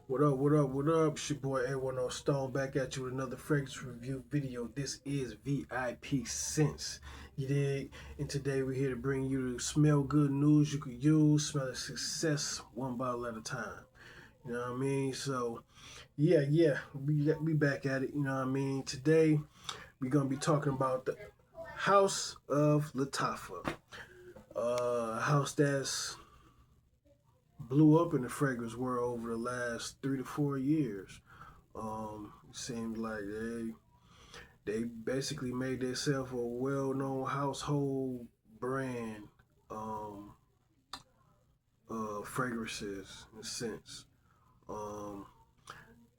What up, what up, what up? It's your boy A10 Stone back at you with another fragrance review video. This is VIP Sense. You dig? And today we're here to bring you the smell good news you could use, smell of success one bottle at a time. You know what I mean? So, yeah, we back at it. You know what I mean? Today we're going to be talking about the House of Lattafa. A house that's blew up in the fragrance world over the last 3 to 4 years. It seems like they basically made themselves a well-known household brand um, fragrances in a sense. Um,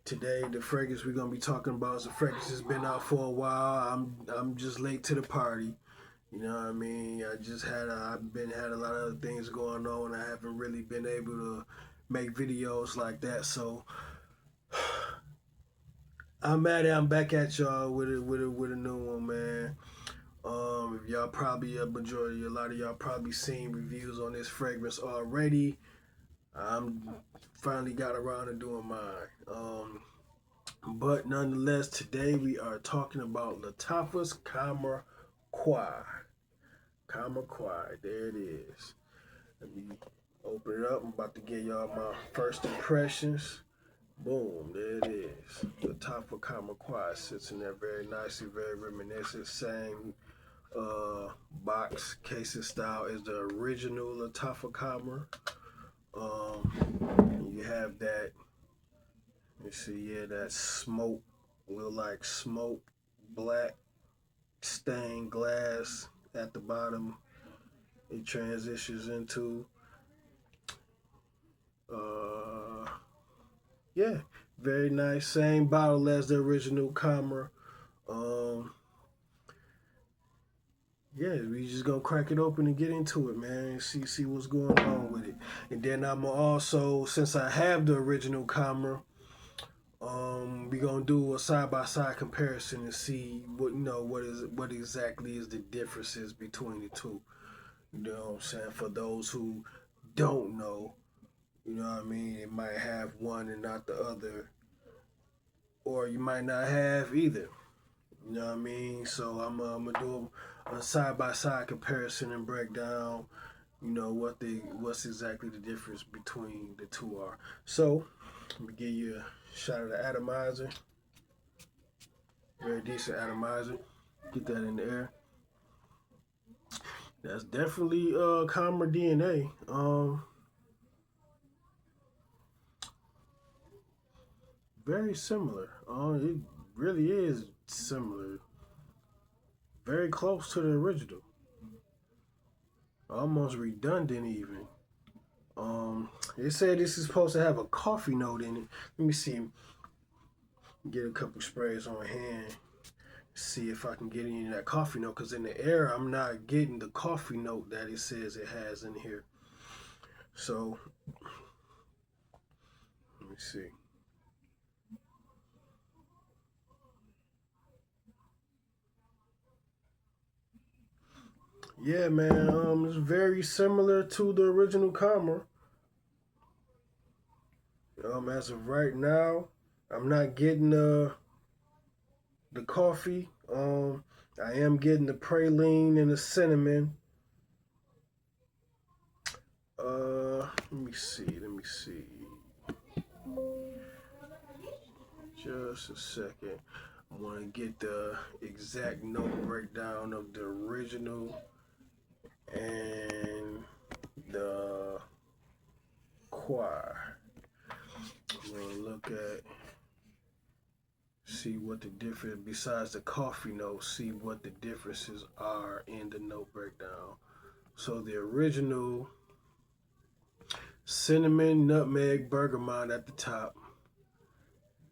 Today, the fragrance we're gonna be talking about is a fragrance that's been out for a while. I'm just late to the party. You know what I mean? I've been had a lot of other things going on. I haven't really been able to make videos like that. So I'm at it. I'm back at y'all with a new one, man. If y'all probably a lot of y'all probably seen reviews on this fragrance already. I'm finally got around to doing mine. But nonetheless, today we are talking about Lattafa's Khamra. Khamra, there it is. Let me open it up. I'm about to give y'all my first impressions. Boom, there it is. Lattafa Khamra sits in there very nicely, very reminiscent. Same box casing style as the original Lattafa Khamra. You have that. You see, yeah, that smoke, look like smoke, black stained glass at the bottom. It transitions into, yeah, very nice. Same bottle as the original Khamra. Um, yeah, we just gonna crack it open and get into it, man. And see what's going on with it. And then I'm also, since I have the original Khamra, we gonna do a side by side comparison and see what exactly is the differences between the two. You know what I'm saying? For those who don't know, you know what I mean? It might have one and not the other, or you might not have either. You know what I mean? So I'm gonna do a side by side comparison and break down, what's exactly the difference between the two are. So let me give you a shot of the atomizer. Very decent atomizer. Get that in the air. That's definitely Khamra DNA. Very similar. It really is similar. Very close to the original. Almost redundant even. They said this is supposed to have a coffee note in it. Let me see. Get a couple sprays on hand. See if I can get any of that coffee note. Because in the air, I'm not getting the coffee note that it says it has in here. So, let me see. Yeah, man. It's very similar to the original Khamra. As of right now, I'm not getting the coffee. I am getting the praline and the cinnamon. Let me see. Just a second. I want to get the exact note breakdown of the original and the choir. I'm gonna look at, see what the difference, besides the coffee note, see what the differences are in the note breakdown. So the original, cinnamon, nutmeg, bergamot at the top,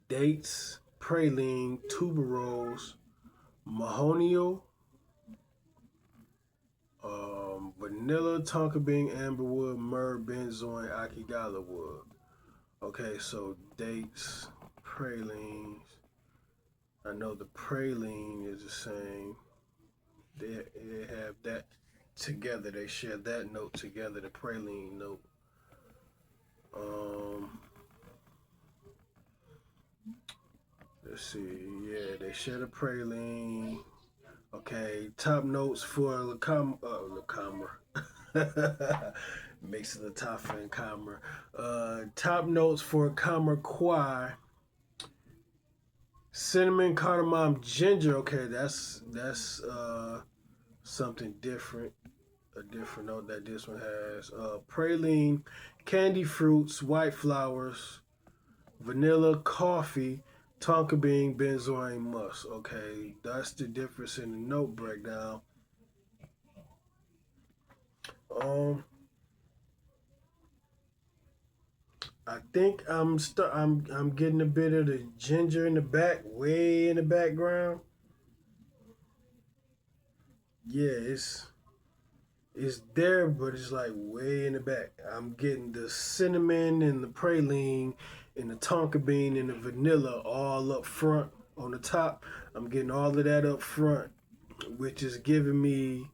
dates, praline, tuberose, mahonial, vanilla, tonka bean, amberwood, myrrh, benzoin, akigala wood. Okay, so dates, pralines. I know the praline is the same. They have that together. They share that note together, the praline note. let's see. Yeah, they share the praline. Okay, top notes for Lattafa. Mixing Lattafa and khamra. Top notes for Qahwa. Cinnamon, cardamom, ginger. Okay, that's something different. A different note that this one has. Praline, candy fruits, white flowers, vanilla, coffee, tonka bean, benzoin musk. Okay, that's the difference in the note breakdown. I think I'm getting a bit of the ginger in the back, way in the background. Yeah, it's there, but it's like way in the back. I'm getting the cinnamon and the praline and the tonka bean and the vanilla all up front on the top. I'm getting all of that up front, which is giving me,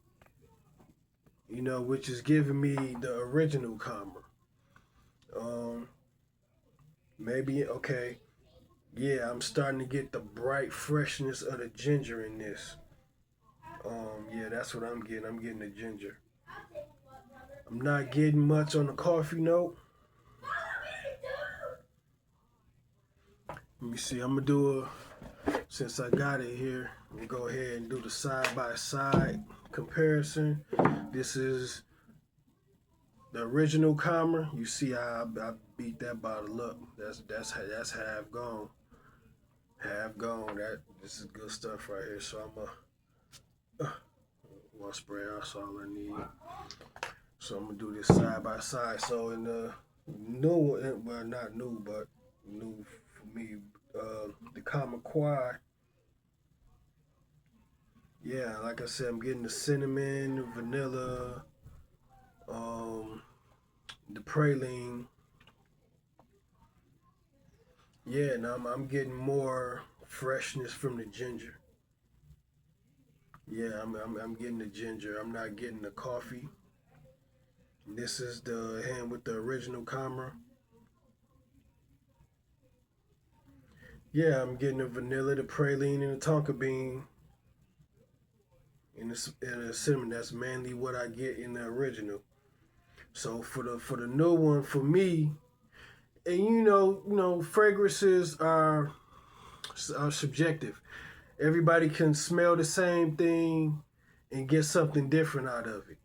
the original khamra. Maybe okay. Yeah, I'm starting to get the bright freshness of the ginger in this. Yeah, that's what I'm getting. I'm getting the ginger. I'm not getting much on the coffee note. Let me see. I'm gonna do since I got it here, I'm gonna go ahead and do the side by side comparison. This is the original khamra. You see how I beat that bottle up. That's half gone. Half gone. This is good stuff right here. So I'm one spray. That's all I need. So I'm gonna do this side by side. So in the new, well not new, but new for me, the Qahwa. Yeah, like I said, I'm getting the cinnamon, vanilla, the praline. Yeah, and I'm getting more freshness from the ginger. Yeah, I'm getting the ginger. I'm not getting the coffee. This is the hand with the original khamra. Yeah, I'm getting the vanilla, the praline, and the tonka bean, and the cinnamon. That's mainly what I get in the original. So for the new one, for me, and fragrances are subjective. Everybody can smell the same thing and get something different out of it.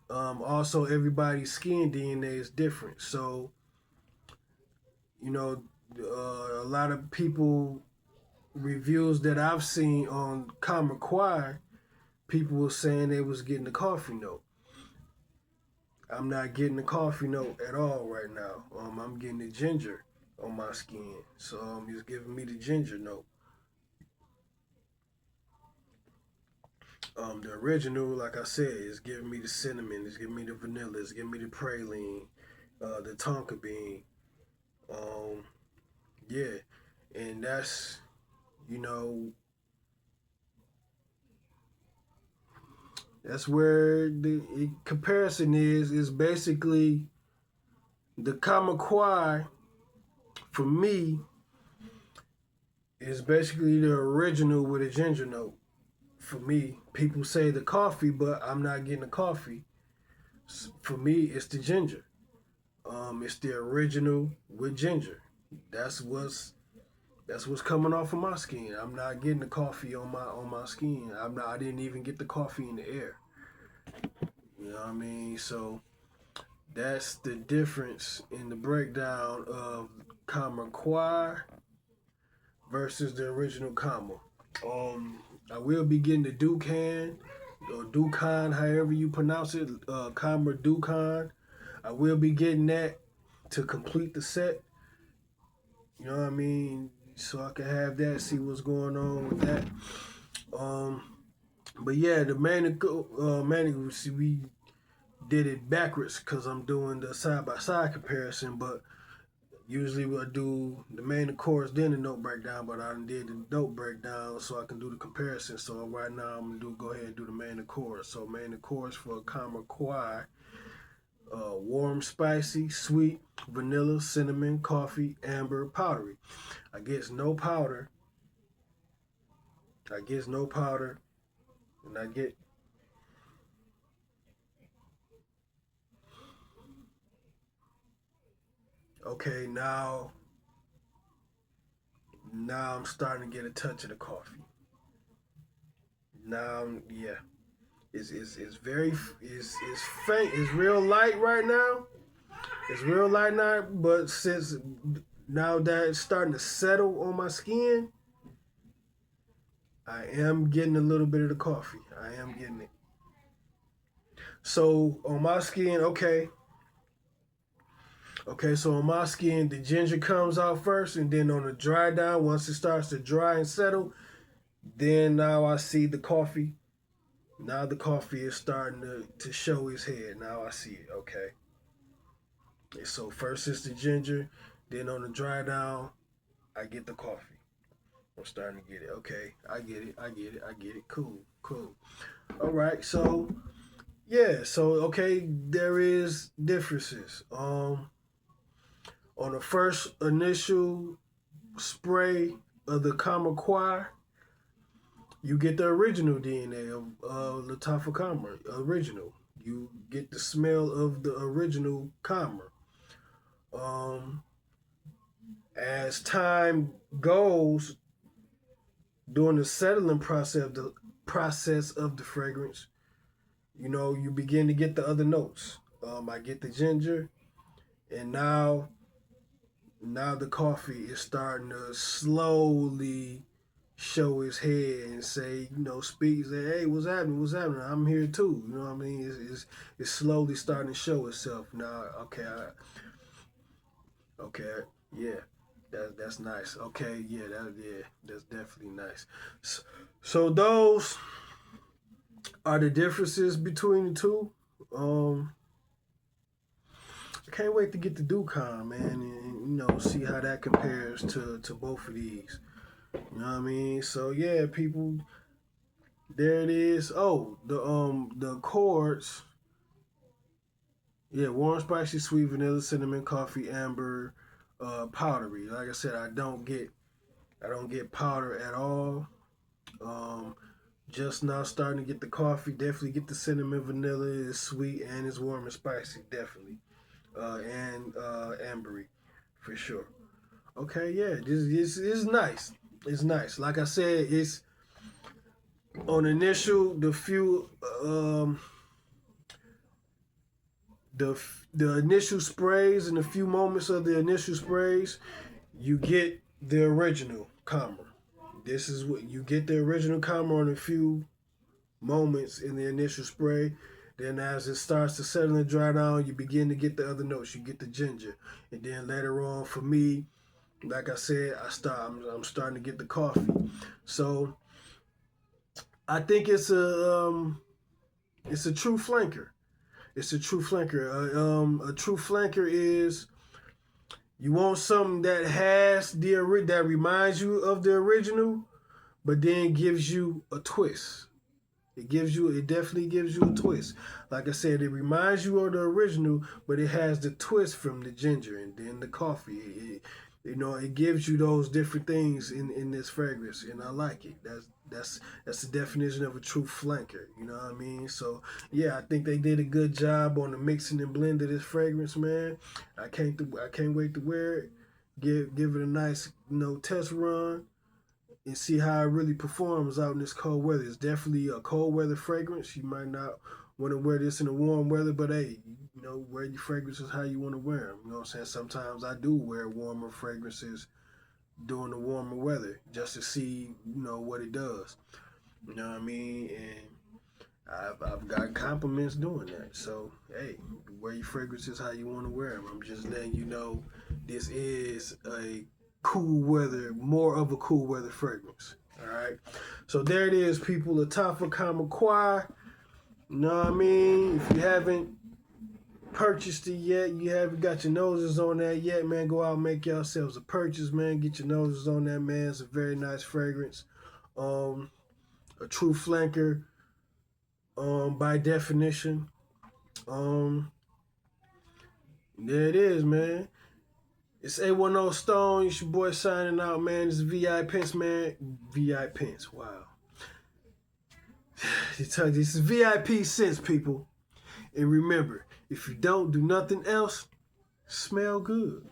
Also, everybody's skin DNA is different. So, a lot of people reviews that I've seen on Qahwa, people were saying they was getting the coffee note. I'm not getting the coffee note at all right now. I'm getting the ginger on my skin. So it's giving me the ginger note. The original, like I said, is giving me the cinnamon, it's giving me the vanilla, it's giving me the praline, the tonka bean. Yeah, and that's, that's where the comparison is basically the Qahwa for me is basically the original with a ginger note. For me, people say the coffee, but I'm not getting the coffee. For me, it's the ginger. It's the original with ginger. That's what's coming off of my skin. I'm not getting the coffee on my skin. I didn't even get the coffee in the air. You know what I mean? So that's the difference in the breakdown of Qahwa versus the original khamra. I will be getting the Dukan or Dukan, however you pronounce it, Qahwa Dukan. I will be getting that to complete the set. You know what I mean? So I can have that, see what's going on with that. But yeah, the manicure, see, we did it backwards because I'm doing the side-by-side comparison, but usually we'll do the main chorus, then the note breakdown, but I did the note breakdown so I can do the comparison. So right now I'm gonna go ahead and do the main chorus. So main chorus for Qahwa, warm, spicy, sweet, vanilla, cinnamon, coffee, amber, powdery. I guess no powder I get no powder, and I get. Okay, now I'm starting to get a touch of the coffee. Now, yeah, it's very it's faint. It's real light right now. It's real light now, but since now that it's starting to settle on my skin, I am getting a little bit of the coffee. I am getting it. So on my skin, okay. So on my skin, the ginger comes out first, and then on the dry down, once it starts to dry and settle, then now I see the coffee. Now the coffee is starting to show its head. Now I see it. Okay. So first it's the ginger, then on the dry down, I get the coffee. I'm starting to get it. Okay, I get it. I get it. I get it. Cool. Cool. All right. So yeah. So okay, there is differences. On the first initial spray of the khamra, you get the original DNA of Lattafa khamra. Original. You get the smell of the original khamra. Um, as time goes, during the settling process of the fragrance, you begin to get the other notes. I get the ginger, and now the coffee is starting to slowly show his head and say, speak, say, hey, what's happening? What's happening? I'm here too. You know what I mean? It's slowly starting to show itself now. Okay, yeah. That's nice. Okay, yeah, that's definitely nice. So those are the differences between the two. Um, I can't wait to get the Ducon, man, and see how that compares to both of these. You know what I mean? So yeah, people, there it is. Oh, the Accords. Yeah, warm, spicy, sweet, vanilla, cinnamon, coffee, amber, powdery. Like I said, I don't get powder at all. Um, just now starting to get the coffee. Definitely get the cinnamon, vanilla. It's sweet and it's warm and spicy. Definitely, and ambery, for sure. Okay, yeah, this is nice. It's nice. Like I said, it's on initial the the initial sprays and a few moments of the initial sprays, you get the original khamra. This is what you get, the original khamra on a few moments in the initial spray. Then as it starts to settle and dry down, you begin to get the other notes. You get the ginger, and then later on, for me, like I said, I'm starting to get the coffee. So I think it's a true flanker. It's a true flanker. A true flanker is, you want something that has that reminds you of the original, but then gives you a twist. It definitely gives you a twist. Like I said, it reminds you of the original, but it has the twist from the ginger and then the coffee. It gives you those different things in this fragrance, and I like it. That's the definition of a true flanker. You know what I mean? So yeah, I think they did a good job on the mixing and blend of this fragrance, man. I can't wait to wear it. Give it a nice test run and see how it really performs out in this cold weather. It's definitely a cold weather fragrance. You might not want to wear this in the warm weather, but hey, wear your fragrances how you want to wear them. You know what I'm saying? Sometimes I do wear warmer fragrances during the warmer weather just to see, what it does. You know what I mean? And I've got compliments doing that. So, hey, wear your fragrances how you want to wear them. I'm just letting you know this is a cool weather, more of a cool weather fragrance. All right. So there it is, people. Lattafa Qahwa. You know what I mean? If you haven't purchased it yet, you haven't got your noses on that yet, man, go out and make yourselves a purchase, man. Get your noses on that, man. It's a very nice fragrance. A true flanker, by definition. There it is, man. It's A10 Stone. It's your boy signing out, man. It's VI Pence, man. VI Pence. Wow. This is VIP Scents, people. And remember, if you don't do nothing else, smell good.